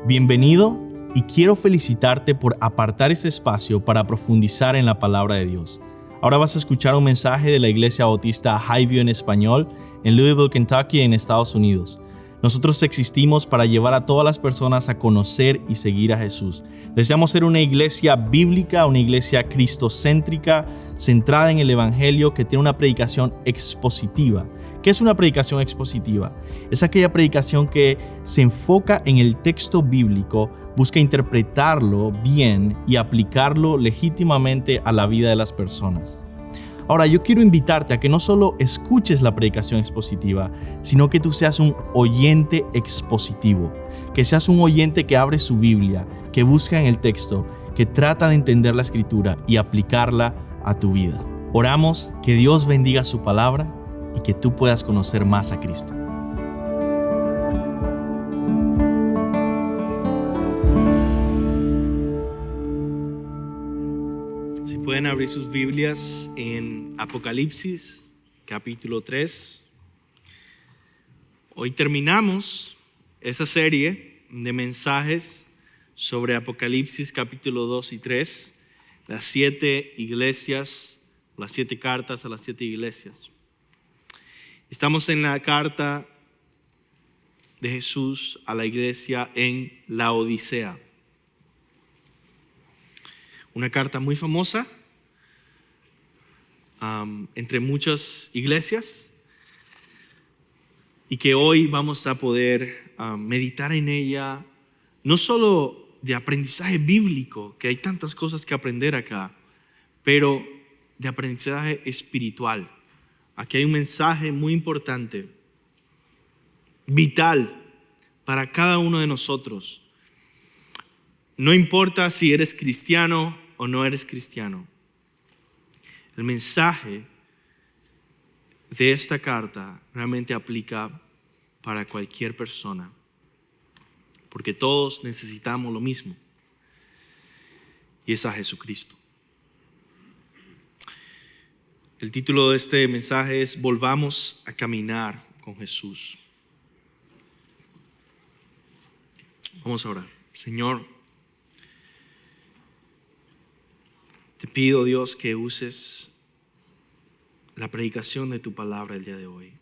Bienvenido y quiero felicitarte por apartar este espacio para profundizar en la palabra de Dios. Ahora vas a escuchar un mensaje de la Iglesia Bautista Highview en español en Louisville, Kentucky, en Estados Unidos. Nosotros existimos para llevar a todas las personas a conocer y seguir a Jesús. Deseamos ser una iglesia bíblica, una iglesia cristocéntrica, centrada en el Evangelio, que tiene una predicación expositiva. ¿Qué es una predicación expositiva? Es aquella predicación que se enfoca en el texto bíblico, busca interpretarlo bien y aplicarlo legítimamente a la vida de las personas. Ahora, yo quiero invitarte a que no solo escuches la predicación expositiva, sino que tú seas un oyente expositivo, que seas un oyente que abre su Biblia, que busca en el texto, que trata de entender la Escritura y aplicarla a tu vida. Oramos que Dios bendiga su palabra y que tú puedas conocer más a Cristo. Si pueden abrir sus Biblias en Apocalipsis, capítulo 3. Hoy terminamos esa serie de mensajes sobre Apocalipsis, capítulo 2 y 3, las 7 iglesias, las 7 cartas a las 7 iglesias. Estamos en la carta de Jesús a la iglesia en Laodicea. Una carta muy famosa entre muchas iglesias y que hoy vamos a poder meditar en ella, no solo de aprendizaje bíblico, que hay tantas cosas que aprender acá, pero de aprendizaje espiritual. Aquí hay un mensaje muy importante, vital para cada uno de nosotros. No importa si eres cristiano o no eres cristiano. El mensaje de esta carta realmente aplica para cualquier persona, porque todos necesitamos lo mismo, y es a Jesucristo. El título de este mensaje es Volvamos a caminar con Jesús. Vamos a orar. Señor, te pido, Dios, que uses la predicación de tu palabra el día de hoy.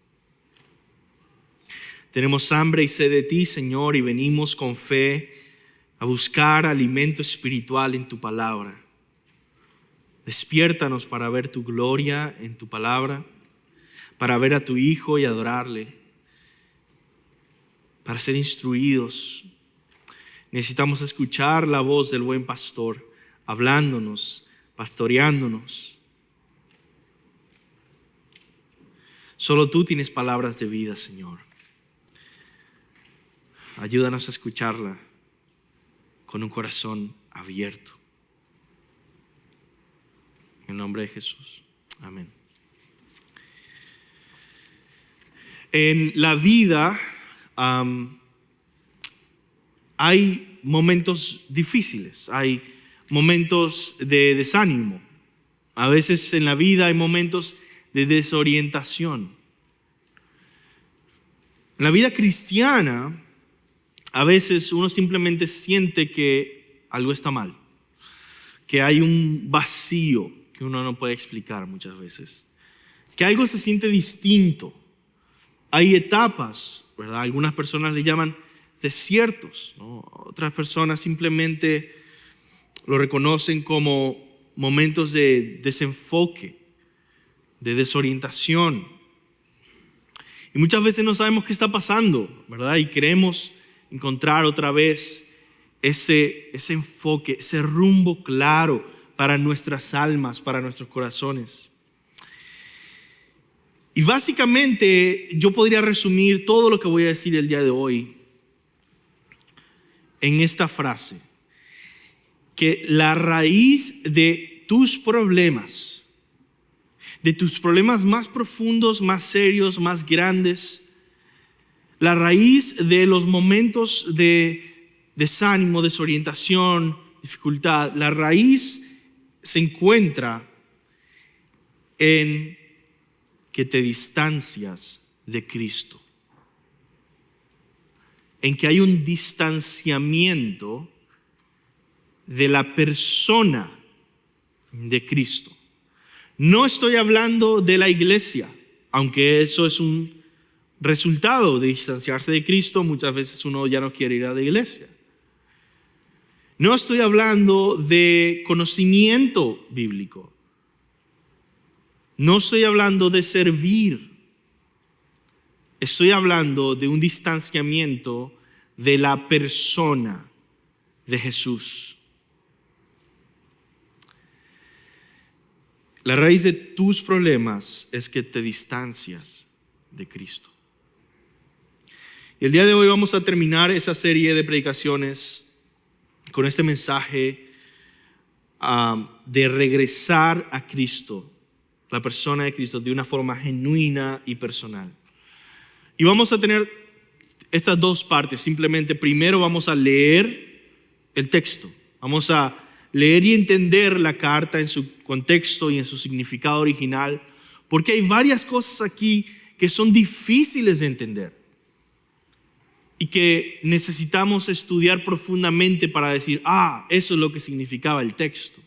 Tenemos hambre y sed de ti, Señor, y venimos con fe a buscar alimento espiritual en tu palabra. Despiértanos para ver tu gloria en tu palabra, para ver a tu Hijo y adorarle, para ser instruidos. Necesitamos escuchar la voz del buen pastor, hablándonos, pastoreándonos. Solo tú tienes palabras de vida, Señor. Ayúdanos a escucharla con un corazón abierto. En el nombre de Jesús. Amén. En la vida hay momentos difíciles, hay momentos de desánimo. A veces en la vida hay momentos de desorientación. En la vida cristiana, a veces uno simplemente siente que algo está mal, que hay un vacío que uno no puede explicar muchas veces, que algo se siente distinto. Hay etapas, ¿verdad? Algunas personas le llaman desiertos, ¿no? Otras personas simplemente lo reconocen como momentos de desenfoque, de desorientación. Y muchas veces no sabemos qué está pasando, ¿verdad? Y queremos encontrar otra vez ese enfoque, ese rumbo claro para nuestras almas, para nuestros corazones. Y básicamente yo podría resumir todo lo que voy a decir el día de hoy en esta frase: que la raíz de tus problemas más profundos, más serios, más grandes, la raíz de los momentos de desánimo, desorientación, dificultad, la raíz se encuentra en que te distancias de Cristo. en que hay un distanciamiento de la persona de Cristo. No estoy hablando de la iglesia, aunque eso es un resultado de distanciarse de Cristo. Muchas veces uno ya no quiere ir a la iglesia. No estoy hablando de conocimiento bíblico. No estoy hablando de servir. Estoy hablando de un distanciamiento de la persona de Jesús. La raíz de tus problemas es que te distancias de Cristo. Y el día de hoy vamos a terminar esa serie de predicaciones con este mensaje de regresar a Cristo, la persona de Cristo, de una forma genuina y personal. Y vamos a tener estas dos partes. Simplemente primero vamos a leer el texto. Vamos a leer y entender la carta en su contexto y en su significado original, porque hay varias cosas aquí que son difíciles de entender y que necesitamos estudiar profundamente para decir, eso es lo que significaba el texto.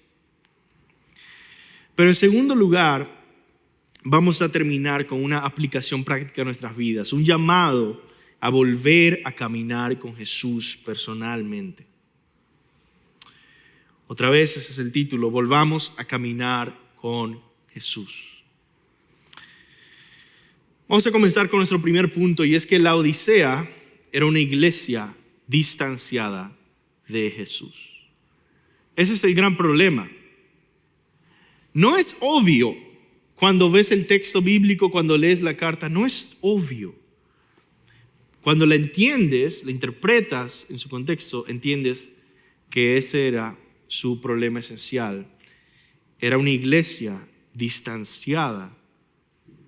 Pero en segundo lugar, vamos a terminar con una aplicación práctica a nuestras vidas, un llamado a volver a caminar con Jesús personalmente. Otra vez ese es el título, volvamos a caminar con Jesús. Vamos a comenzar con nuestro primer punto, y es que la Odisea era una iglesia distanciada de Jesús. Ese es el gran problema. No es obvio cuando ves el texto bíblico, cuando lees la carta, no es obvio. Cuando la entiendes, la interpretas en su contexto, entiendes que ese era su problema esencial. Era una iglesia distanciada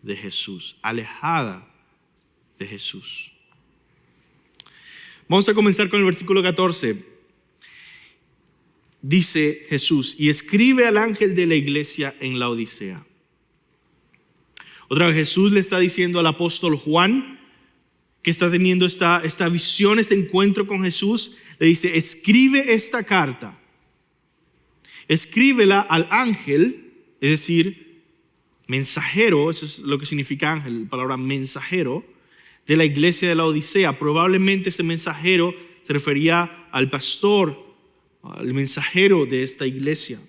de Jesús, alejada de Jesús. Vamos a comenzar con el versículo 14. Dice Jesús, y escribe al ángel de la iglesia en la Odisea. Otra vez Jesús le está diciendo al apóstol Juan, que está teniendo esta visión, este encuentro con Jesús, le dice, escribe esta carta. Escríbela al ángel, es decir, mensajero, eso es lo que significa ángel, la palabra mensajero, de la iglesia de la Odisea. Probablemente ese mensajero se refería al pastor, al mensajero de esta iglesia,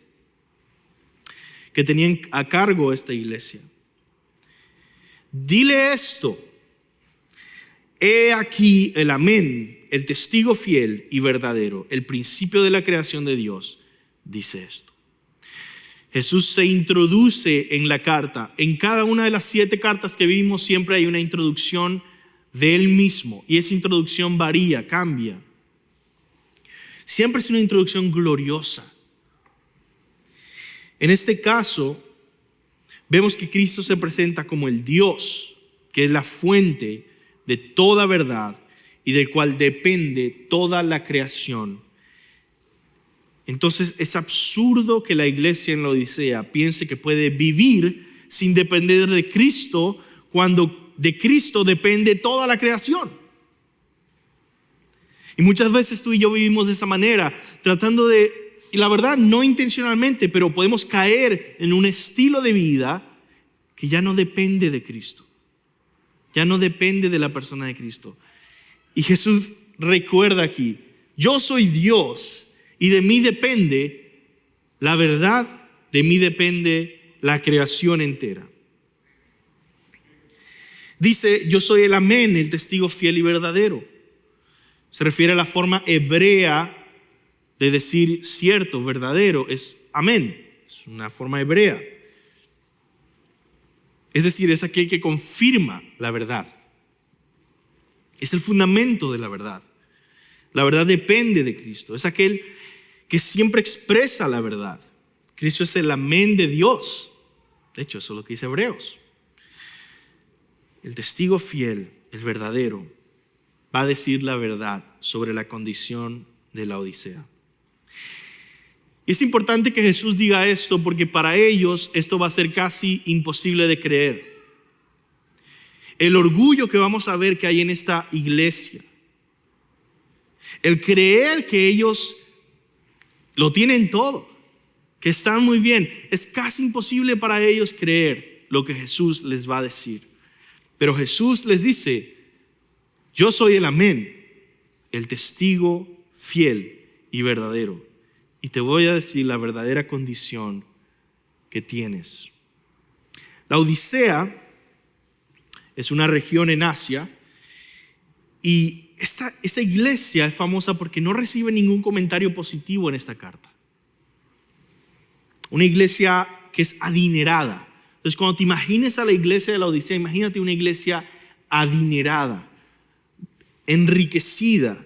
que tenían a cargo esta iglesia. Dile esto: he aquí el amén, el testigo fiel y verdadero, el principio de la creación de Dios, dice esto. Jesús se introduce en la carta. En cada una de las 7 cartas que vimos siempre hay una introducción de él mismo, y esa introducción varía, cambia. Siempre es una introducción gloriosa. En este caso, vemos que Cristo se presenta como el Dios, que es la fuente de toda verdad y del cual depende toda la creación. Entonces es absurdo que la iglesia en la Odisea piense que puede vivir sin depender de Cristo, cuando de Cristo depende toda la creación. Y muchas veces tú y yo vivimos de esa manera, tratando de, y la verdad no intencionalmente, pero podemos caer en un estilo de vida que ya no depende de Cristo, ya no depende de la persona de Cristo. Y Jesús recuerda aquí, yo soy Dios y de mí depende la verdad, de mí depende la creación entera. Dice, yo soy el amén, el testigo fiel y verdadero. Se refiere a la forma hebrea de decir cierto, verdadero, es amén. Es una forma hebrea. Es decir, es aquel que confirma la verdad. Es el fundamento de la verdad. La verdad depende de Cristo. Es aquel que siempre expresa la verdad. Cristo es el amén de Dios. De hecho, eso es lo que dice Hebreos. El testigo fiel, el verdadero, va a decir la verdad sobre la condición de la Odisea. Y es importante que Jesús diga esto, porque para ellos esto va a ser casi imposible de creer. El orgullo que vamos a ver que hay en esta iglesia el creer que ellos lo tienen todo, que están muy bien. Es casi imposible para ellos creer lo que Jesús les va a decir. Pero Jesús les dice: yo soy el amén, el testigo fiel y verdadero, y te voy a decir la verdadera condición que tienes. La Odisea es una región en Asia, y esta iglesia es famosa porque no recibe ningún comentario positivo en esta carta. Una iglesia que es adinerada. Entonces, cuando te imagines a la iglesia de la Odisea, imagínate una iglesia adinerada, enriquecida,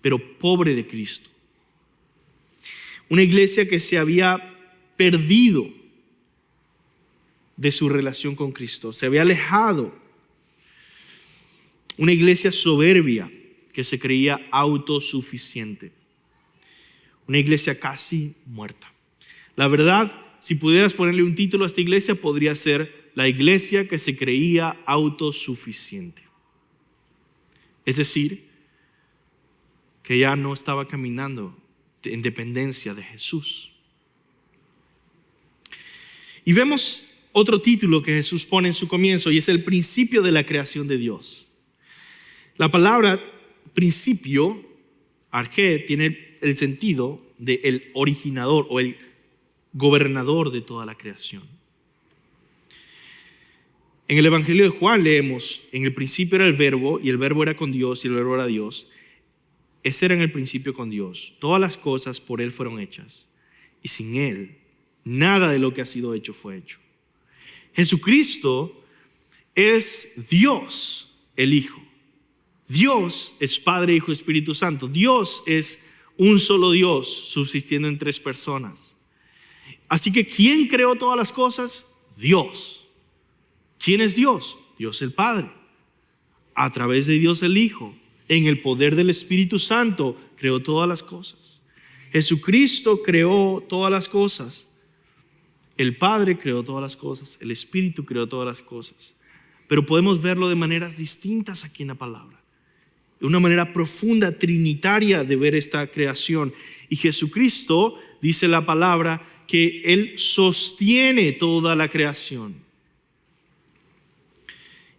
pero pobre de Cristo. Una iglesia que se había perdido de su relación con Cristo, se había alejado. Una iglesia soberbia que se creía autosuficiente. Una iglesia casi muerta. La verdad, si pudieras ponerle un título a esta iglesia, podría ser la iglesia que se creía autosuficiente. Es decir, que ya no estaba caminando en dependencia de Jesús. Y vemos otro título que Jesús pone en su comienzo, y es el principio de la creación de Dios. La palabra principio, arché, tiene el sentido de el originador o el gobernador de toda la creación. En el Evangelio de Juan leemos: en el principio era el verbo, y el verbo era con Dios, y el verbo era Dios. Ese era en el principio con Dios. Todas las cosas por Él fueron hechas, y sin Él nada de lo que ha sido hecho fue hecho. Jesucristo es Dios, el Hijo. Dios es Padre, Hijo y Espíritu Santo. Dios es un solo Dios subsistiendo en tres personas. Así que ¿quién creó todas las cosas? Dios. ¿Quién es Dios? Dios el Padre. A través de Dios el Hijo, en el poder del Espíritu Santo, creó todas las cosas. Jesucristo creó todas las cosas. El Padre creó todas las cosas. El Espíritu creó todas las cosas. Pero podemos verlo de maneras distintas aquí en la palabra. Una manera profunda, trinitaria de ver esta creación. Y Jesucristo, dice la palabra, que Él sostiene toda la creación.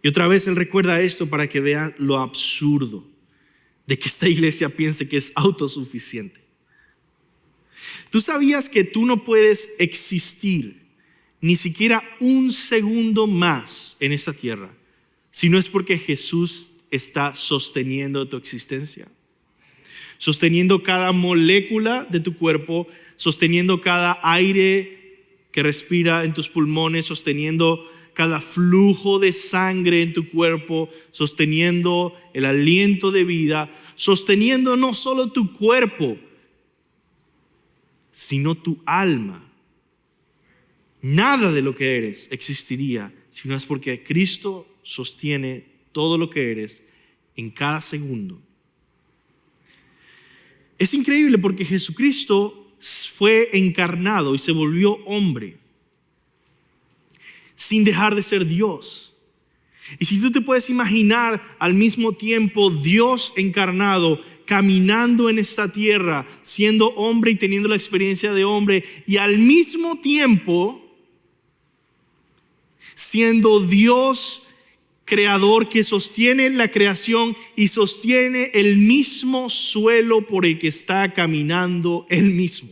Y otra vez Él recuerda esto para que vean lo absurdo de que esta iglesia piense que es autosuficiente. ¿Tú sabías que tú no puedes existir ni siquiera un segundo más en esta tierra si no es porque Jesús está sosteniendo tu existencia? Sosteniendo cada molécula de tu cuerpo, sosteniendo cada aire que respira en tus pulmones, sosteniendo cada flujo de sangre en tu cuerpo, sosteniendo el aliento de vida, sosteniendo no solo tu cuerpo, sino tu alma. Nada de lo que eres existiría si no es porque Cristo sostiene todo lo que eres en cada segundo. Es increíble porque Jesucristo fue encarnado y se volvió hombre sin dejar de ser Dios. Y si tú te puedes imaginar al mismo tiempo Dios encarnado caminando en esta tierra, siendo hombre y teniendo la experiencia de hombre, y al mismo tiempo siendo Dios creador que sostiene la creación y sostiene el mismo suelo por el que está caminando él mismo.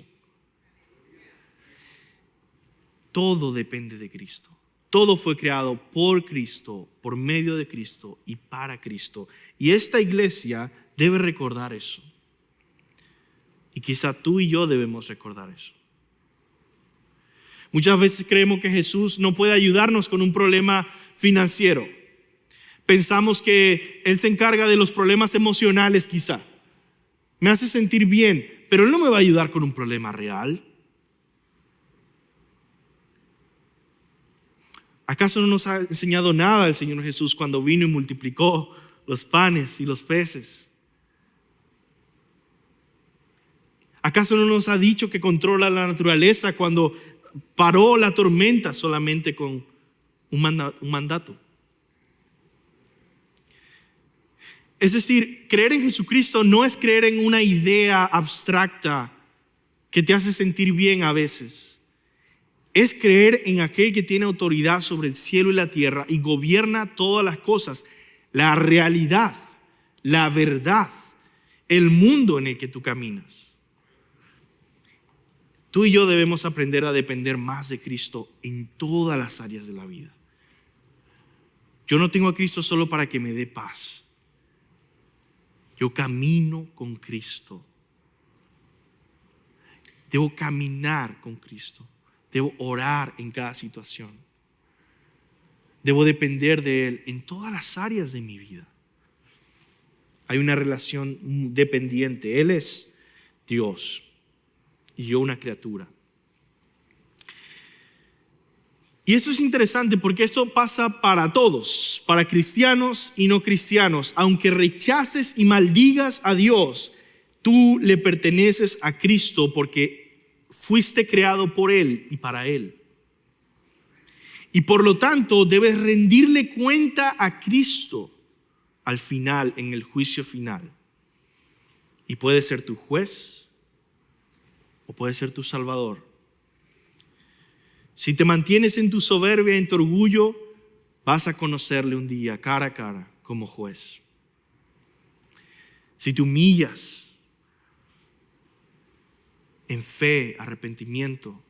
Todo depende de Cristo. Todo fue creado por Cristo, por medio de Cristo y para Cristo. Y esta iglesia debe recordar eso. Y quizá tú y yo debemos recordar eso. Muchas veces creemos que Jesús no puede ayudarnos con un problema financiero. Pensamos que Él se encarga de los problemas emocionales quizá. Me hace sentir bien, pero Él no me va a ayudar con un problema real. ¿Acaso no nos ha enseñado nada el Señor Jesús cuando vino y multiplicó los panes y los peces? ¿Acaso no nos ha dicho que controla la naturaleza cuando paró la tormenta solamente con un mandato? Es decir, creer en Jesucristo no es creer en una idea abstracta que te hace sentir bien a veces. Es creer en aquel que tiene autoridad sobre el cielo y la tierra y gobierna todas las cosas, la realidad, la verdad, el mundo en el que tú caminas. Tú y yo debemos aprender a depender más de Cristo en todas las áreas de la vida. Yo no tengo a Cristo solo para que me dé paz. Yo camino con Cristo. Debo caminar con Cristo. Debo orar en cada situación. Debo depender de Él en todas las áreas de mi vida. Hay una relación dependiente. Él es Dios y yo una criatura. Y esto es interesante porque esto pasa para todos, para cristianos y no cristianos. Aunque rechaces y maldigas a Dios, tú le perteneces a Cristo porque fuiste creado por Él y para Él. Y por lo tanto debes rendirle cuenta a Cristo al final, en el juicio final. Y puede ser tu juez o puede ser tu salvador. Si te mantienes en tu soberbia, en tu orgullo, vas a conocerle un día cara a cara como juez. Si te humillas en fe, arrepentimiento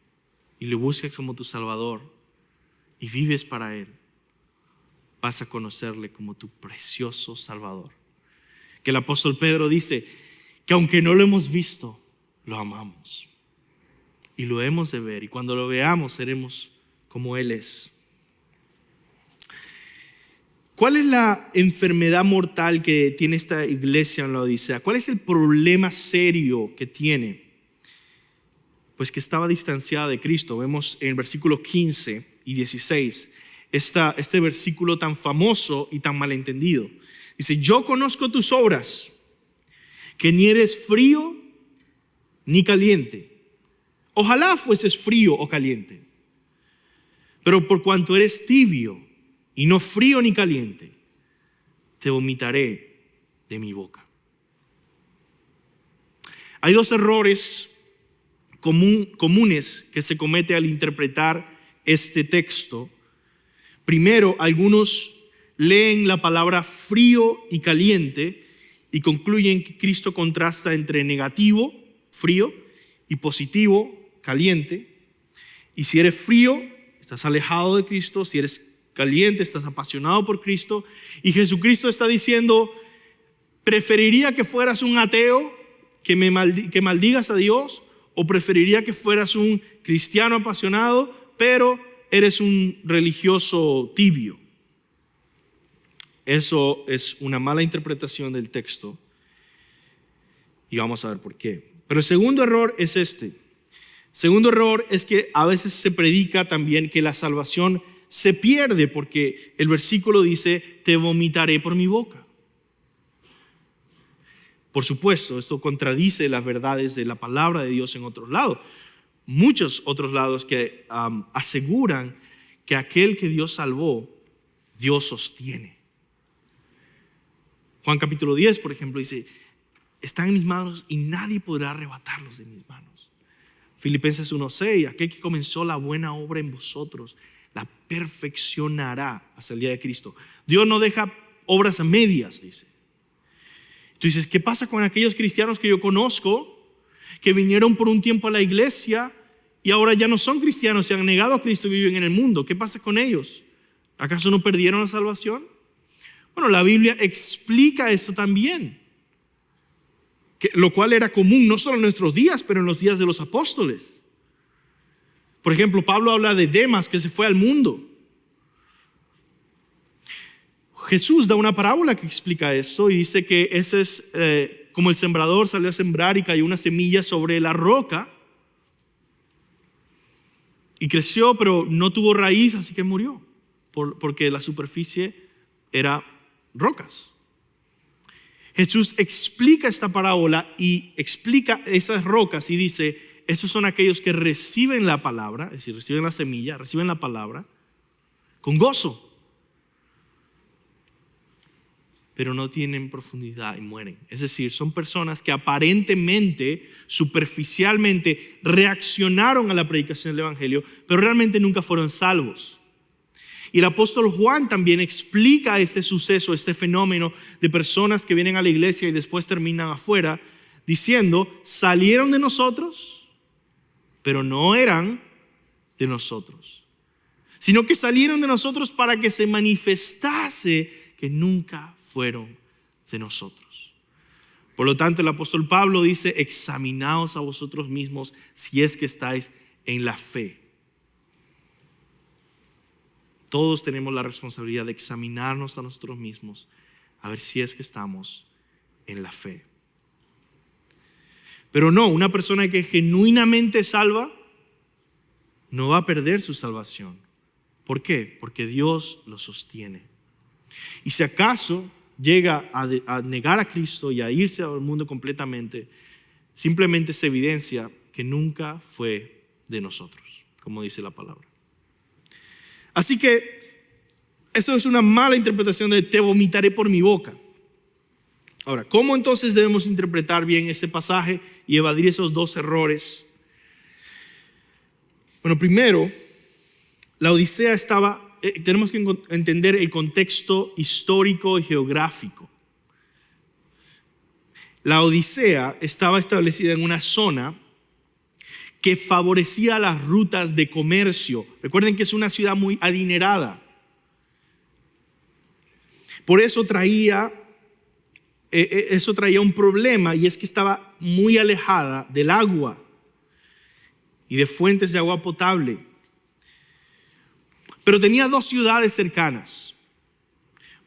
y le buscas como tu salvador y vives para Él, vas a conocerle como tu precioso salvador. Que el apóstol Pedro dice que aunque no lo hemos visto, lo amamos. Y lo hemos de ver, y cuando lo veamos seremos como Él es. ¿Cuál es la enfermedad mortal que tiene esta iglesia en la Odisea? ¿Cuál es el problema serio que tiene? Pues que estaba distanciada de Cristo. Vemos en el versículo 15 y 16 este versículo tan famoso y tan malentendido. Dice: yo conozco tus obras, que ni eres frío ni caliente. Ojalá fueses frío o caliente. Pero por cuanto eres tibio y no frío ni caliente, te vomitaré de mi boca. Hay dos errores comunes que se comete al interpretar este texto. Primero, algunos leen la palabra frío y caliente y concluyen que Cristo contrasta entre negativo, frío, y positivo, caliente. Y si eres frío, estás alejado de Cristo. Si eres caliente, estás apasionado por Cristo. Y Jesucristo está diciendo: preferiría que fueras un ateo que maldigas a Dios, o preferiría que fueras un cristiano apasionado pero eres un religioso tibio. Eso es una mala interpretación del texto y vamos a ver por qué. Pero el segundo error es este. Segundo error es que a veces se predica también que la salvación se pierde porque el versículo dice: te vomitaré por mi boca. Por supuesto, esto contradice las verdades de la palabra de Dios en otros lados. Muchos otros lados que aseguran que aquel que Dios salvó, Dios sostiene. Juan capítulo 10, por ejemplo, dice: están en mis manos y nadie podrá arrebatarlos de mis manos. Filipenses 1:6, aquel que comenzó la buena obra en vosotros, la perfeccionará hasta el día de Cristo. Dios no deja obras a medias, dice. Tú dices: ¿qué pasa con aquellos cristianos que yo conozco que vinieron por un tiempo a la iglesia y ahora ya no son cristianos, se han negado a Cristo y viven en el mundo? ¿Qué pasa con ellos? ¿Acaso no perdieron la salvación? Bueno, la Biblia explica esto también, lo cual era común no solo en nuestros días, pero en los días de los apóstoles. Por ejemplo, Pablo habla de Demas, que se fue al mundo. Jesús da una parábola que explica eso y dice que ese es como el sembrador salió a sembrar y cayó una semilla sobre la roca y creció, pero no tuvo raíz, así que murió, porque la superficie era rocas. Jesús explica esta parábola y explica esas rocas y dice: esos son aquellos que reciben la palabra, es decir, reciben la semilla, reciben la palabra con gozo. pero no tienen profundidad y mueren. Es decir, son personas que aparentemente, superficialmente, reaccionaron a la predicación del Evangelio, pero realmente nunca fueron salvos. Y el apóstol Juan también explica este suceso, este fenómeno de personas que vienen a la iglesia y después terminan afuera, diciendo, salieron de nosotros, pero no eran de nosotros, sino que salieron de nosotros para que se manifestase que nunca fueron de nosotros. Por lo tanto, el apóstol Pablo dice, examinaos a vosotros mismos si es que estáis en la fe. Todos tenemos la responsabilidad de examinarnos a nosotros mismos a ver si es que estamos en la fe. Pero no, una persona que genuinamente salva no va a perder su salvación. ¿Por qué? Porque Dios lo sostiene. Y si acaso llega a negar a Cristo y a irse al mundo completamente, simplemente se evidencia que nunca fue de nosotros, como dice la palabra. Así que esto es una mala interpretación de te vomitaré por mi boca. Ahora, ¿cómo entonces debemos interpretar bien este pasaje y evadir esos dos errores? Bueno, primero, la Odisea tenemos que entender el contexto histórico y geográfico. La Odisea estaba establecida en una zona que favorecía las rutas de comercio. Recuerden que es una ciudad muy adinerada. Por eso traía un problema, y es que estaba muy alejada del agua y de fuentes de agua potable. Pero tenía dos ciudades cercanas.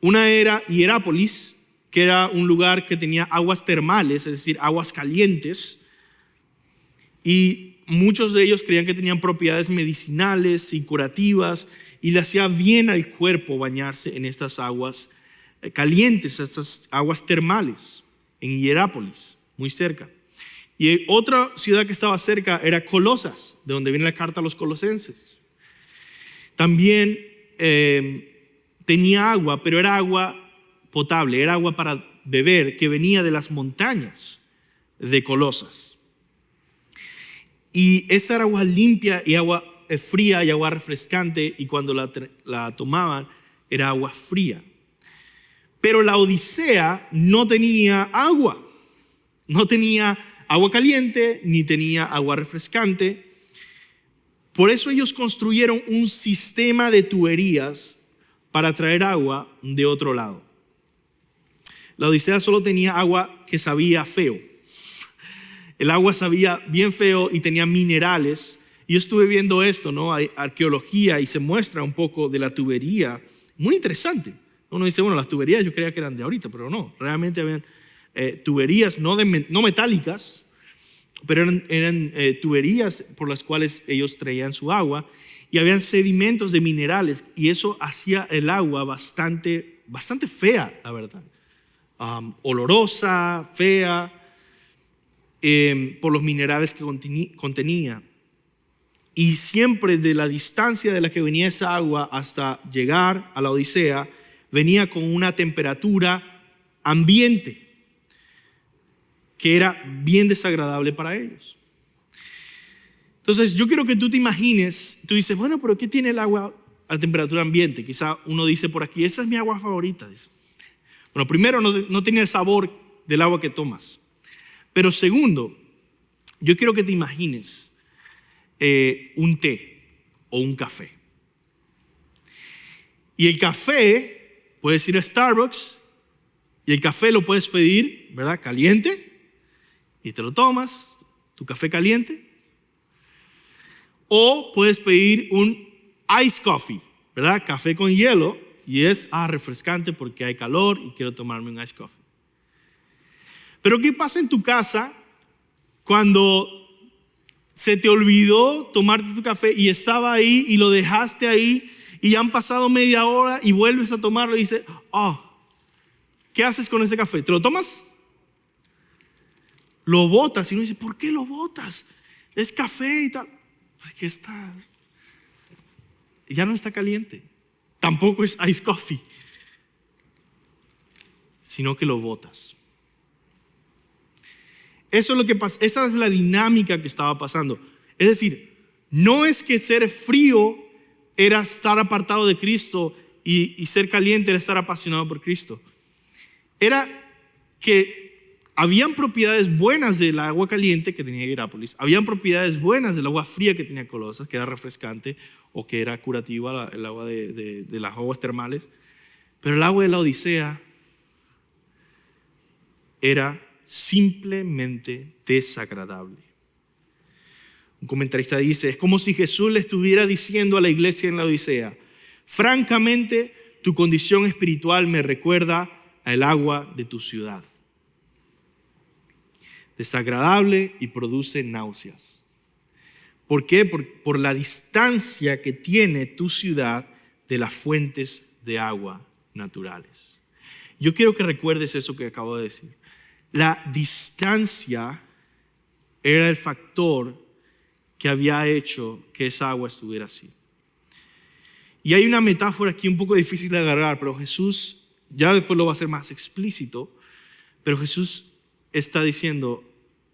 Una era Hierápolis, que era un lugar que tenía aguas termales, es decir, aguas calientes, y muchos de ellos creían que tenían propiedades medicinales y curativas, y le hacía bien al cuerpo bañarse en estas aguas calientes, estas aguas termales, en Hierápolis, muy cerca. Y otra ciudad que estaba cerca era Colosas, de donde viene la carta a los colosenses. También tenía agua, pero era agua potable, era agua para beber, que venía de las montañas de Colosas. Y esta era agua limpia y agua fría y agua refrescante, y cuando la tomaban era agua fría. Pero la Odisea no tenía agua, no tenía agua caliente ni tenía agua refrescante. Por eso ellos construyeron un sistema de tuberías para traer agua de otro lado. La Odisea solo tenía agua que sabía feo. El agua sabía bien feo y tenía minerales. Yo estuve viendo esto, ¿no? Hay arqueología y se muestra un poco de la tubería. Muy interesante. Uno dice, bueno, las tuberías yo creía que eran de ahorita, pero no. Realmente habían tuberías no metálicas, pero eran tuberías por las cuales ellos traían su agua, y habían sedimentos de minerales, y eso hacía el agua bastante fea, la verdad. Olorosa, fea, por los minerales que contenía. Y siempre de la distancia de la que venía esa agua hasta llegar a la Odisea, venía con una temperatura ambiente que era bien desagradable para ellos. Entonces yo quiero que tú te imagines, tú dices, bueno, pero ¿qué tiene el agua a temperatura ambiente? Quizá uno dice por aquí, esa es mi agua favorita. Bueno, primero no tiene el sabor del agua que tomas. Pero segundo, yo quiero que te imagines un té o un café. Y el café, puedes ir a Starbucks y el café lo puedes pedir, ¿verdad? Caliente, y te lo tomas, tu café caliente. O puedes pedir un ice coffee, ¿verdad? Café con hielo, y es refrescante porque hay calor y quiero tomarme un ice coffee. Pero ¿qué pasa en tu casa cuando se te olvidó tomarte tu café y estaba ahí y lo dejaste ahí y ya han pasado media hora y vuelves a tomarlo y dices, ¿qué haces con ese café? ¿Te lo tomas? Lo botas y uno dice, ¿por qué lo botas? Es café y tal. Porque ya no está caliente. Tampoco es ice coffee. sino que lo botas. Eso es lo que pasa, esa es la dinámica que estaba pasando. Es decir, no es que ser frío era estar apartado de Cristo y ser caliente era estar apasionado por Cristo. Era que habían propiedades buenas del agua caliente que tenía Hierápolis, habían propiedades buenas del agua fría que tenía Colosas, que era refrescante o que era curativa, el agua de las aguas termales, pero el agua de la Odisea era simplemente desagradable. Un comentarista dice, es como si Jesús le estuviera diciendo a la iglesia en la Odisea, francamente, tu condición espiritual me recuerda al agua de tu ciudad. Desagradable y produce náuseas. ¿Por qué? Por la distancia que tiene tu ciudad de las fuentes de agua naturales. Yo quiero que recuerdes eso que acabo de decir. La distancia era el factor que había hecho que esa agua estuviera así. Y hay una metáfora aquí un poco difícil de agarrar, pero Jesús, ya después lo va a hacer más explícito, pero Jesús está diciendo,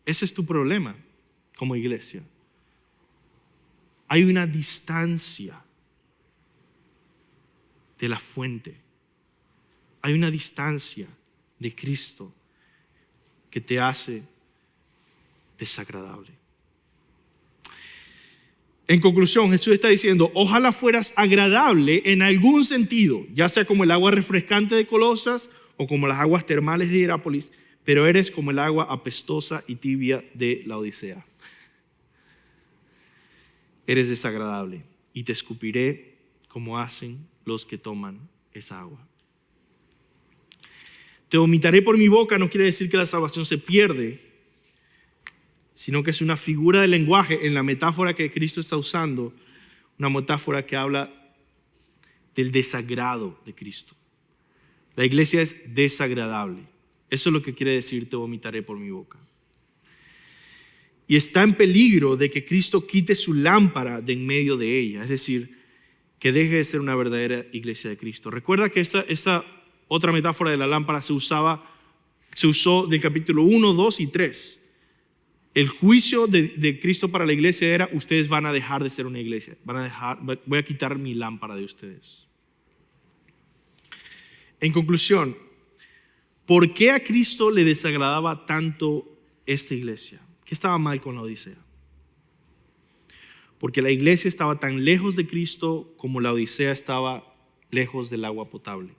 ese es tu problema como iglesia. Hay una distancia de la fuente. Hay una distancia de Cristo que te hace desagradable. En conclusión, Jesús está diciendo, ojalá fueras agradable en algún sentido, ya sea como el agua refrescante de Colosas o como las aguas termales de Hierápolis, pero eres como el agua apestosa y tibia de la Odisea. Eres desagradable y te escupiré como hacen los que toman esa agua. Te vomitaré por mi boca no quiere decir que la salvación se pierde, sino que es una figura de lenguaje en la metáfora que Cristo está usando, una metáfora que habla del desagrado de Cristo. La iglesia es desagradable. Eso es lo que quiere decir te vomitaré por mi boca. Y está en peligro de que Cristo quite su lámpara de en medio de ella, es decir, que deje de ser una verdadera iglesia de Cristo. Recuerda que esa otra metáfora de la lámpara se usó del capítulo 1, 2 y 3. El juicio de Cristo para la iglesia era, ustedes van a dejar de ser una iglesia, voy a quitar mi lámpara de ustedes. En conclusión, ¿por qué a Cristo le desagradaba tanto esta iglesia? ¿Qué estaba mal con la Odisea? Porque la iglesia estaba tan lejos de Cristo como la Odisea estaba lejos del agua potable.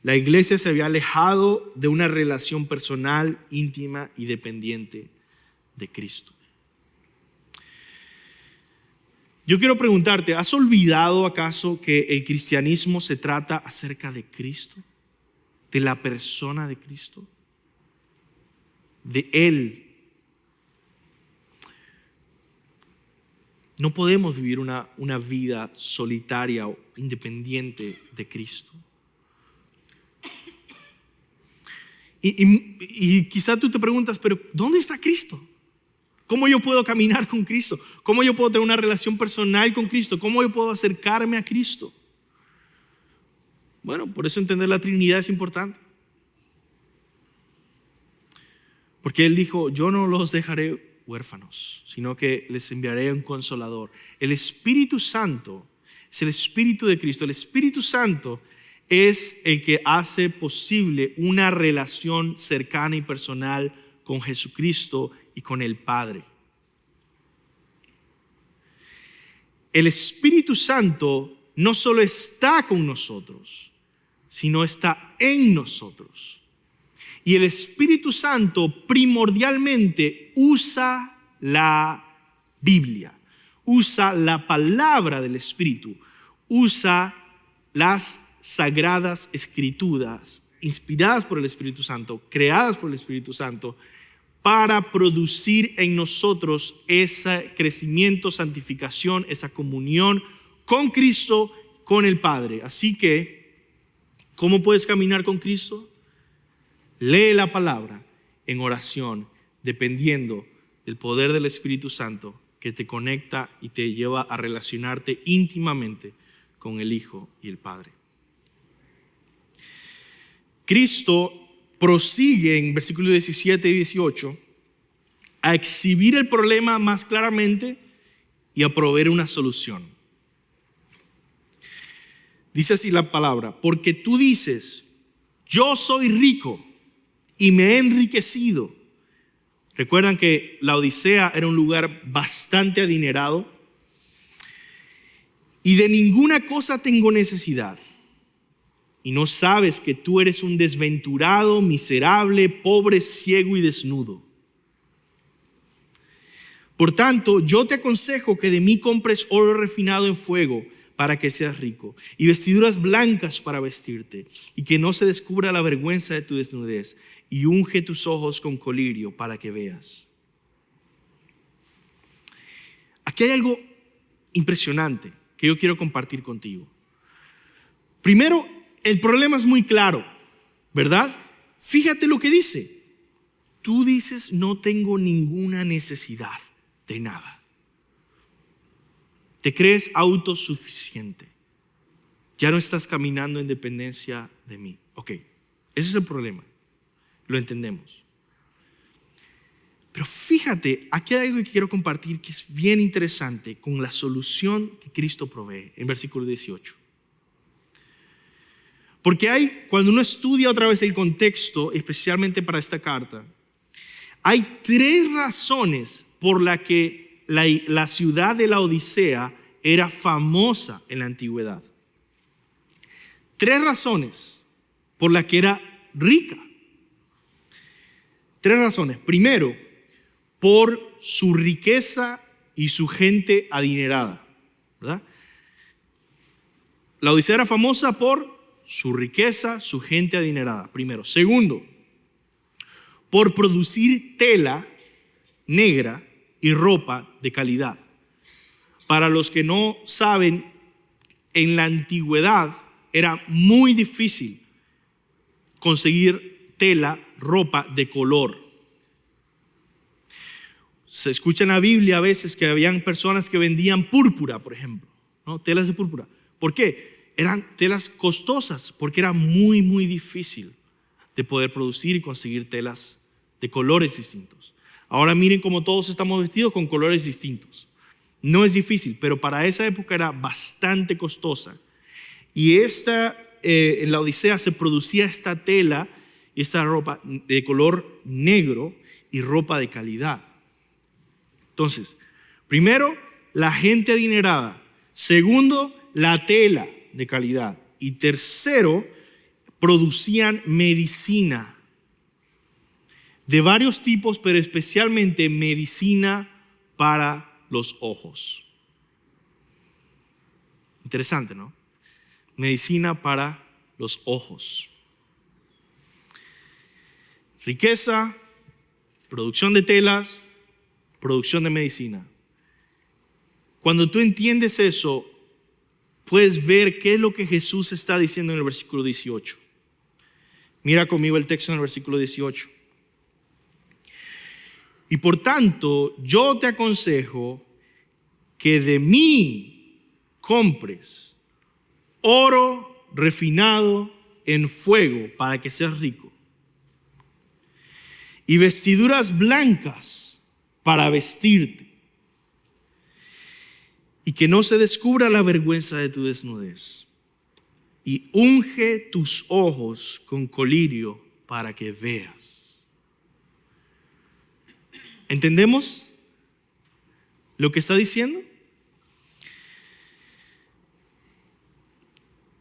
La iglesia se había alejado de una relación personal, íntima y dependiente de Cristo. Yo quiero preguntarte, ¿has olvidado acaso que el cristianismo se trata acerca de Cristo? De la persona de Cristo, de Él. No podemos vivir una vida solitaria o independiente de Cristo. Y quizá tú te preguntas, pero ¿dónde está Cristo? ¿Cómo yo puedo caminar con Cristo? ¿Cómo yo puedo tener una relación personal con Cristo? ¿Cómo yo puedo acercarme a Cristo? Bueno, por eso entender la Trinidad es importante. Porque Él dijo, yo no los dejaré huérfanos, sino que les enviaré un consolador. El Espíritu Santo es el Espíritu de Cristo. El Espíritu Santo es el que hace posible una relación cercana y personal con Jesucristo y con el Padre. El Espíritu Santo no solo está con nosotros, sino está en nosotros. Y el Espíritu Santo primordialmente usa la Biblia, usa la palabra del Espíritu, usa las sagradas escrituras inspiradas por el Espíritu Santo, creadas por el Espíritu Santo, para producir en nosotros ese crecimiento, santificación, esa comunión con Cristo, con el Padre. Así que, ¿cómo puedes caminar con Cristo? Lee la palabra en oración, dependiendo del poder del Espíritu Santo que te conecta y te lleva a relacionarte íntimamente con el Hijo y el Padre. Cristo prosigue en versículos 17 y 18 a exhibir el problema más claramente y a proveer una solución. Dice así la palabra: porque tú dices, yo soy rico y me he enriquecido. Recuerdan que la Odisea era un lugar bastante adinerado. Y de ninguna cosa tengo necesidad. Y no sabes que tú eres un desventurado, miserable, pobre, ciego y desnudo. Por tanto, yo te aconsejo que de mí compres oro refinado en fuego para que seas rico, y vestiduras blancas para vestirte, y que no se descubra la vergüenza de tu desnudez, y unge tus ojos con colirio para que veas. Aquí hay algo impresionante que yo quiero compartir contigo. Primero, el problema es muy claro, ¿verdad? Fíjate lo que dice. Tú dices, no tengo ninguna necesidad de nada. Te crees autosuficiente. Ya no estás caminando en dependencia de mí. Ok, ese es el problema. Lo entendemos. Pero fíjate, aquí hay algo que quiero compartir que es bien interesante con la solución que Cristo provee en versículo 18. Porque cuando uno estudia otra vez el contexto, especialmente para esta carta, hay 3 razones por las que la ciudad de la Odisea era famosa en la antigüedad. 3 razones por las que era rica. 3 razones. Primero, por su riqueza y su gente adinerada, ¿verdad? La Odisea era famosa por su riqueza, su gente adinerada, primero. Segundo, por producir tela negra y ropa de calidad. Para los que no saben, en la antigüedad era muy difícil conseguir tela, ropa de color. Se escucha en la Biblia a veces que habían personas que vendían púrpura, por ejemplo, ¿no? Telas de púrpura. ¿Por qué? Eran telas costosas, porque era muy, muy difícil de poder producir y conseguir telas de colores distintos. Ahora miren cómo todos estamos vestidos con colores distintos. No es difícil, pero para esa época era bastante costosa. Y en la Odisea se producía esta tela y esta ropa de color negro y ropa de calidad. Entonces, primero, la gente adinerada. Segundo, la tela de calidad. Y tercero, producían medicina de varios tipos, pero especialmente medicina para los ojos. Interesante, ¿no? Medicina para los ojos. Riqueza, producción de telas, producción de medicina. Cuando tú entiendes eso, puedes ver qué es lo que Jesús está diciendo en el versículo 18. Mira conmigo el texto en el versículo 18. Y por tanto, yo te aconsejo que de mí compres oro refinado en fuego para que seas rico, y vestiduras blancas para vestirte, y que no se descubra la vergüenza de tu desnudez, y unge tus ojos con colirio para que veas. ¿Entendemos lo que está diciendo?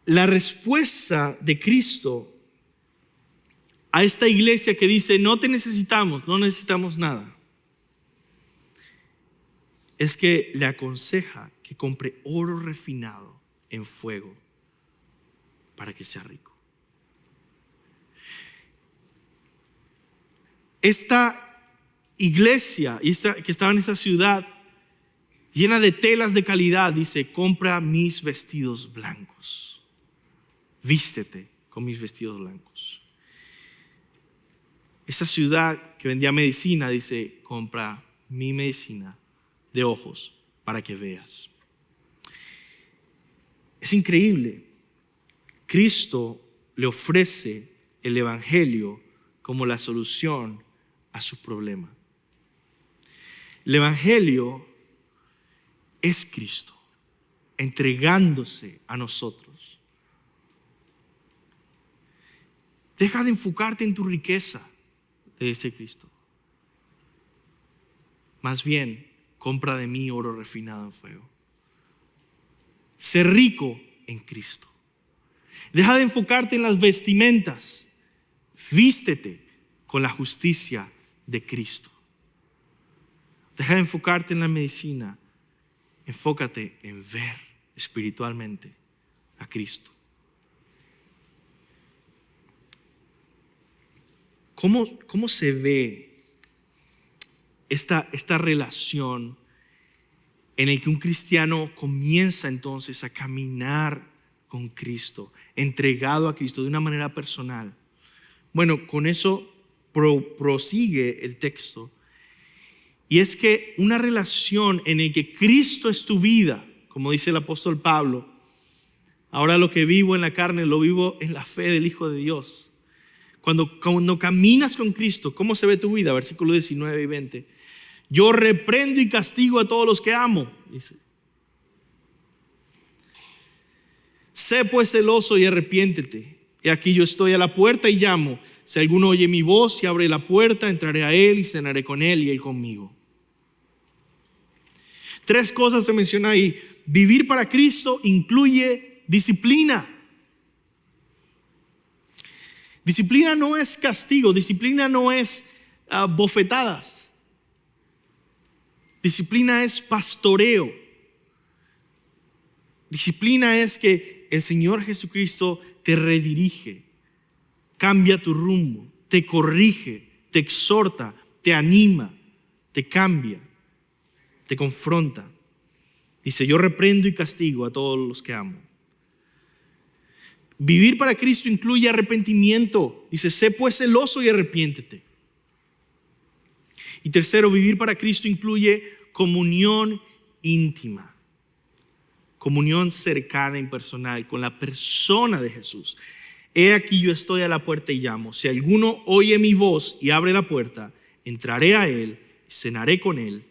La respuesta de Cristo a esta iglesia que dice, no te necesitamos, no necesitamos nada, es que le aconseja que compre oro refinado en fuego para que sea rico. Esta iglesia que estaba en esta ciudad llena de telas de calidad dice, compra mis vestidos blancos, vístete con mis vestidos blancos. Esa ciudad que vendía medicina dice, compra mi medicina de ojos para que veas. Es increíble. Cristo le ofrece el evangelio como la solución a su problema. El Evangelio es Cristo entregándose a nosotros. Deja de enfocarte en tu riqueza, le dice Cristo. Más bien, compra de mí oro refinado en fuego. Sé rico en Cristo. Deja de enfocarte en las vestimentas. Vístete con la justicia de Cristo. Deja de enfocarte en la medicina. Enfócate en ver espiritualmente a Cristo. ¿Cómo se ve esta relación en el que un cristiano comienza entonces a caminar con Cristo, entregado a Cristo de una manera personal? Bueno, con eso prosigue el texto. Y es que una relación en el que Cristo es tu vida, como dice el apóstol Pablo, ahora lo que vivo en la carne lo vivo en la fe del Hijo de Dios. Cuando caminas con Cristo, ¿cómo se ve tu vida? Versículos 19 y 20. Yo reprendo y castigo a todos los que amo, dice. Sé pues celoso y arrepiéntete. He aquí yo estoy a la puerta y llamo. Si alguno oye mi voz y abre la puerta, entraré a él y cenaré con él y él conmigo. 3 cosas se menciona ahí. Vivir para Cristo incluye disciplina. Disciplina no es castigo, disciplina no es bofetadas. Disciplina es pastoreo. Disciplina es que el Señor Jesucristo te redirige, cambia tu rumbo, te corrige, te exhorta, te anima, te cambia, te confronta. Dice, yo reprendo y castigo a todos los que amo. Vivir para Cristo incluye arrepentimiento. Dice, sé pues celoso y arrepiéntete. Y tercero, vivir para Cristo incluye comunión íntima. Comunión cercana y personal con la persona de Jesús. He aquí yo estoy a la puerta y llamo. Si alguno oye mi voz y abre la puerta, entraré a él, cenaré con él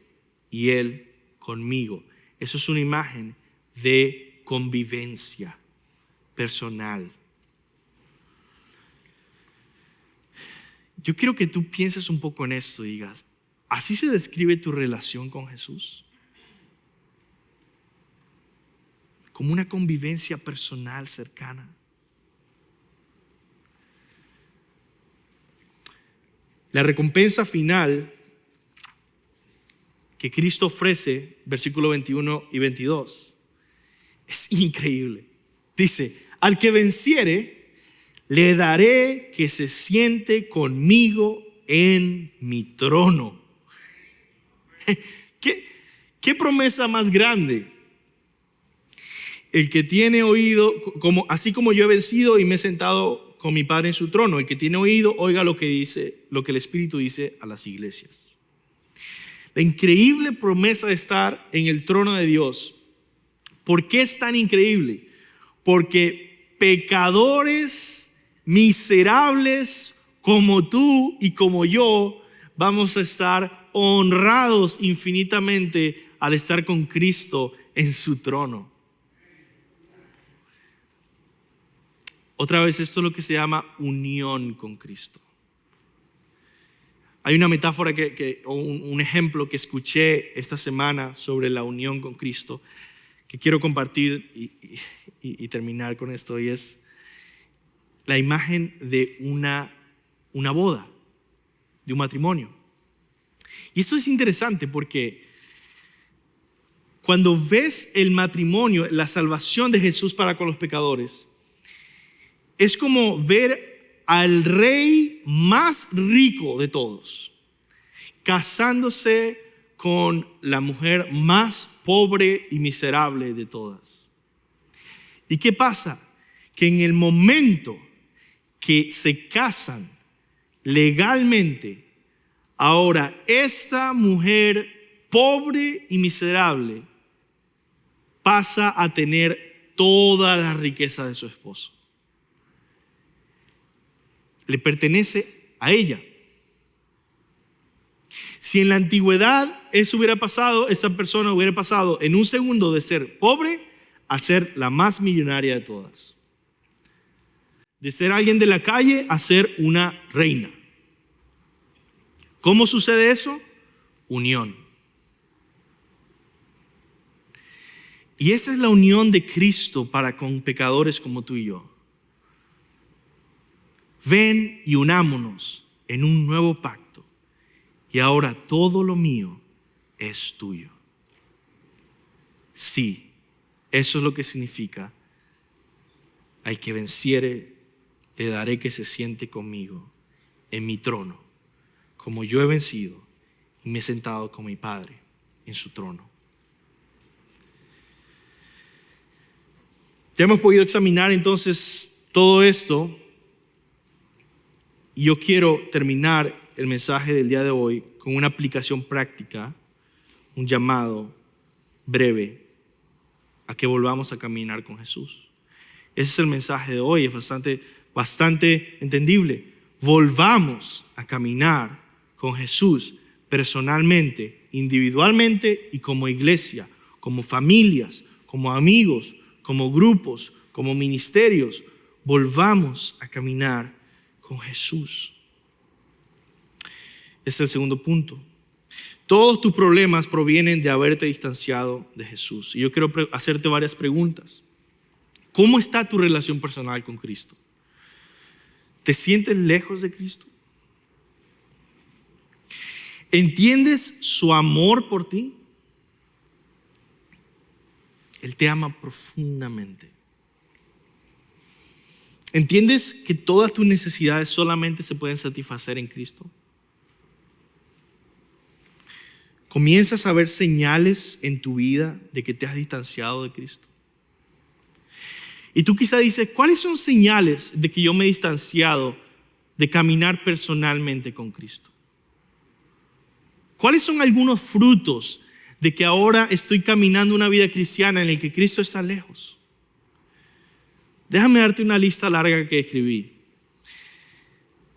y él conmigo. Eso es una imagen de convivencia personal. Yo quiero que tú pienses un poco en esto y digas, ¿así se describe tu relación con Jesús? Como una convivencia personal cercana. La recompensa final que Cristo ofrece, versículos 21 y 22, es increíble. Dice, al que venciere, le daré que se siente conmigo en mi trono. ¿Qué promesa más grande? El que tiene oído, así como yo he vencido y me he sentado con mi Padre en su trono, el que tiene oído, oiga lo que el Espíritu dice a las iglesias. La increíble promesa de estar en el trono de Dios. ¿Por qué es tan increíble? Porque pecadores miserables como tú y como yo vamos a estar honrados infinitamente al estar con Cristo en su trono. Otra vez, esto es lo que se llama unión con Cristo. Hay una metáfora o un ejemplo que escuché esta semana sobre la unión con Cristo que quiero compartir y terminar con esto, y es la imagen de una boda, de un matrimonio. Y esto es interesante porque cuando ves el matrimonio, la salvación de Jesús para con los pecadores, es como ver al rey más rico de todos casándose con la mujer más pobre y miserable de todas. ¿Y qué pasa? Que en el momento que se casan legalmente, ahora esta mujer pobre y miserable pasa a tener toda la riqueza de su esposo. Le pertenece a ella. Si en la antigüedad eso hubiera pasado, esa persona hubiera pasado en un segundo de ser pobre a ser la más millonaria de todas. De ser alguien de la calle a ser una reina. ¿Cómo sucede eso? Unión. Y esa es la unión de Cristo para con pecadores como tú y yo. Ven y unámonos en un nuevo pacto. Y ahora todo lo mío es tuyo. Sí, eso es lo que significa: al que venciere, le daré que se siente conmigo en mi trono, como yo he vencido y me he sentado con mi Padre en su trono. Ya hemos podido examinar entonces todo esto, y yo quiero terminar el mensaje del día de hoy con una aplicación práctica, un llamado breve a que volvamos a caminar con Jesús. Ese es el mensaje de hoy, es bastante entendible. Volvamos a caminar con Jesús personalmente, individualmente y como iglesia, como familias, como amigos, como grupos, como ministerios. Volvamos a caminar con Jesús. Este es el segundo punto. Todos tus problemas provienen de haberte distanciado de Jesús. Y yo quiero hacerte varias preguntas. ¿Cómo está tu relación personal con Cristo? ¿Te sientes lejos de Cristo? ¿Entiendes su amor por ti? Él te ama profundamente. ¿Entiendes que todas tus necesidades solamente se pueden satisfacer en Cristo? ¿Comienzas a ver señales en tu vida de que te has distanciado de Cristo? Y tú quizá dices, ¿cuáles son señales de que yo me he distanciado de caminar personalmente con Cristo? ¿Cuáles son algunos frutos de que ahora estoy caminando una vida cristiana en la que Cristo está lejos? Déjame darte una lista larga que escribí.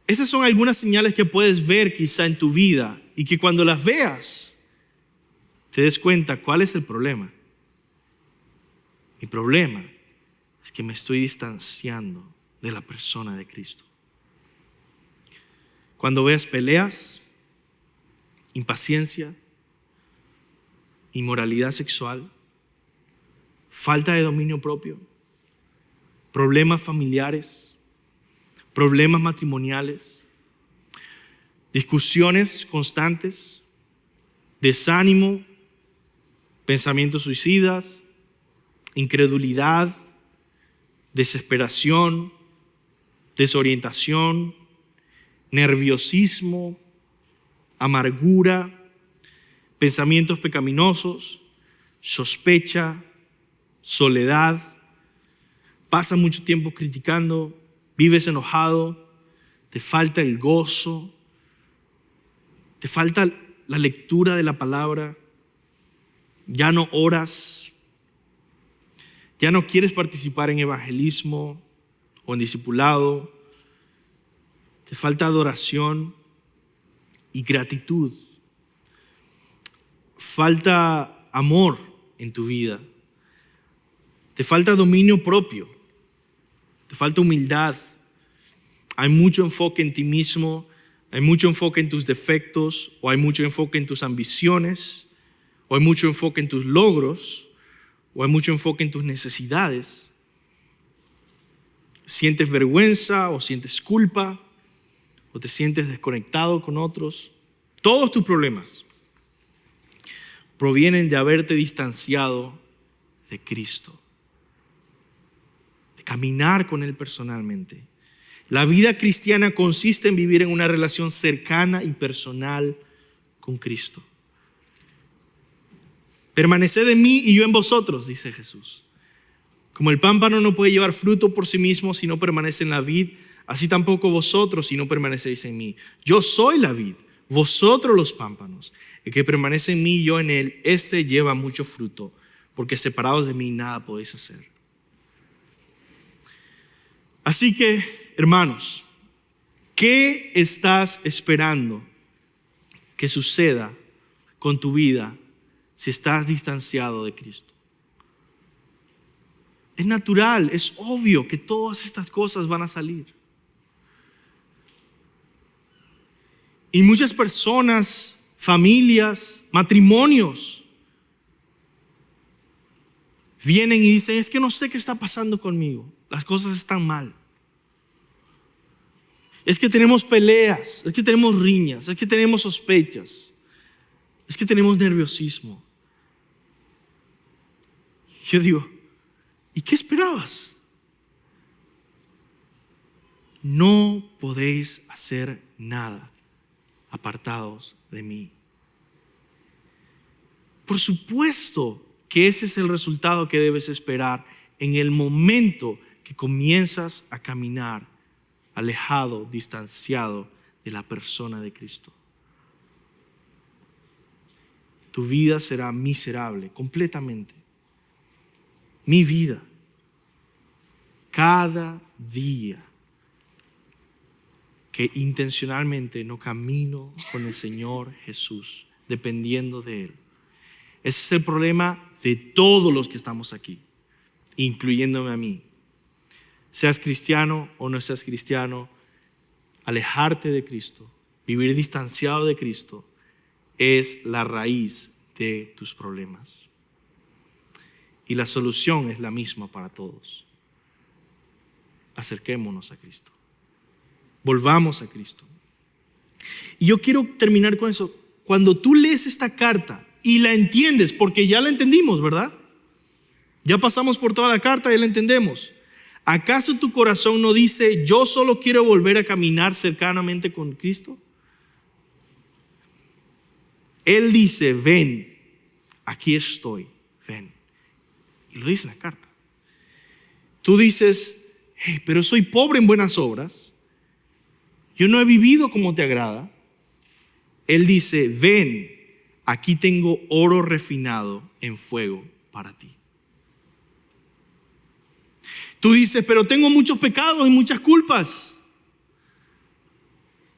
Esas son algunas señales que puedes ver quizá en tu vida, y que cuando las veas te des cuenta cuál es el problema. Mi problema es que me estoy distanciando de la persona de Cristo. Cuando veas peleas, impaciencia, inmoralidad sexual, falta de dominio propio, problemas familiares, problemas matrimoniales, discusiones constantes, desánimo, pensamientos suicidas, incredulidad, desesperación, desorientación, nerviosismo, amargura, pensamientos pecaminosos, sospecha, soledad, pasas mucho tiempo criticando, vives enojado, te falta el gozo, te falta la lectura de la palabra, ya no oras, ya no quieres participar en evangelismo o en discipulado, te falta adoración y gratitud, falta amor en tu vida, te falta dominio propio, te falta humildad, hay mucho enfoque en ti mismo, hay mucho enfoque en tus defectos, o hay mucho enfoque en tus ambiciones, o hay mucho enfoque en tus logros, o hay mucho enfoque en tus necesidades. Sientes vergüenza o sientes culpa, o te sientes desconectado con otros. Todos tus problemas provienen de haberte distanciado de Cristo, de caminar con Él personalmente. La vida cristiana consiste en vivir en una relación cercana y personal con Cristo. Permaneced en mí y yo en vosotros, dice Jesús. Como el pámpano no puede llevar fruto por sí mismo si no permanece en la vid, así tampoco vosotros si no permanecéis en mí. Yo soy la vid, vosotros los pámpanos. El que permanece en mí y yo en él, este lleva mucho fruto, porque separados de mí nada podéis hacer. Así que, hermanos, ¿Qué estás esperando que suceda con tu vida si estás distanciado de Cristo? Es natural, es obvio que todas estas cosas van a salir. Y muchas personas, familias, matrimonios, vienen y dicen, es que no sé qué está pasando conmigo. Las cosas están mal. Es que tenemos peleas, es que tenemos riñas, es que tenemos sospechas, es que tenemos nerviosismo. Yo digo, ¿y qué esperabas? No podéis hacer nada apartados de mí. Por supuesto que ese es el resultado que debes esperar en el momento que comienzas a caminar alejado, distanciado de la persona de Cristo. Tu vida será miserable, completamente. Mi vida, cada día que intencionalmente no camino con el Señor Jesús, dependiendo de Él. Ese es el problema de todos los que estamos aquí, incluyéndome a mí. Seas cristiano o no seas cristiano, alejarte de Cristo, vivir distanciado de Cristo, es la raíz de tus problemas. Y la solución es la misma para todos. Acerquémonos a Cristo. Volvamos a Cristo. Y yo quiero terminar con eso. Cuando tú lees esta carta y la entiendes, porque ya la entendimos, ¿verdad? Ya pasamos por toda la carta y la entendemos. ¿Acaso tu corazón no dice, yo solo quiero volver a caminar cercanamente con Cristo? Él dice, ven, aquí estoy, ven. Y lo dice en la carta. Tú dices, hey, pero soy pobre en buenas obras. Yo no he vivido como te agrada. Él dice, ven, aquí tengo oro refinado en fuego para ti. Tú dices, pero tengo muchos pecados y muchas culpas.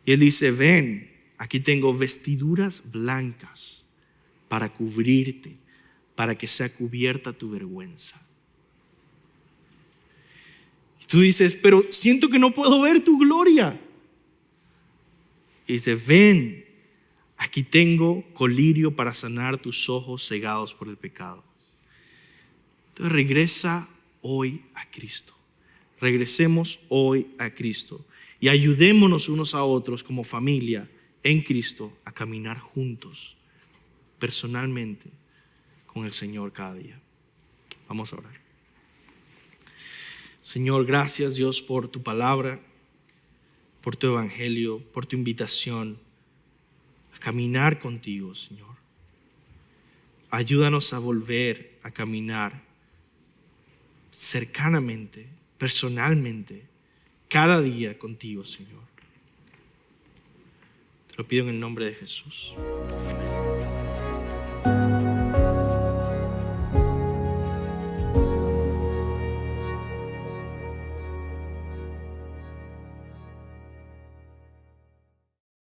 Y Él dice, ven, aquí tengo vestiduras blancas para cubrirte, para que sea cubierta tu vergüenza. Y tú dices, pero siento que no puedo ver tu gloria. Y dice, ven, aquí tengo colirio para sanar tus ojos cegados por el pecado. Entonces regresa hoy a Cristo. Regresemos hoy a Cristo y ayudémonos unos a otros como familia en Cristo a caminar juntos, personalmente, con el Señor cada día. Vamos a orar. Señor, gracias Dios por tu palabra, por tu evangelio, por tu invitación a caminar contigo, Señor. Ayúdanos a volver a caminar cercanamente, personalmente, cada día contigo, Señor. Te lo pido en el nombre de Jesús. Amén.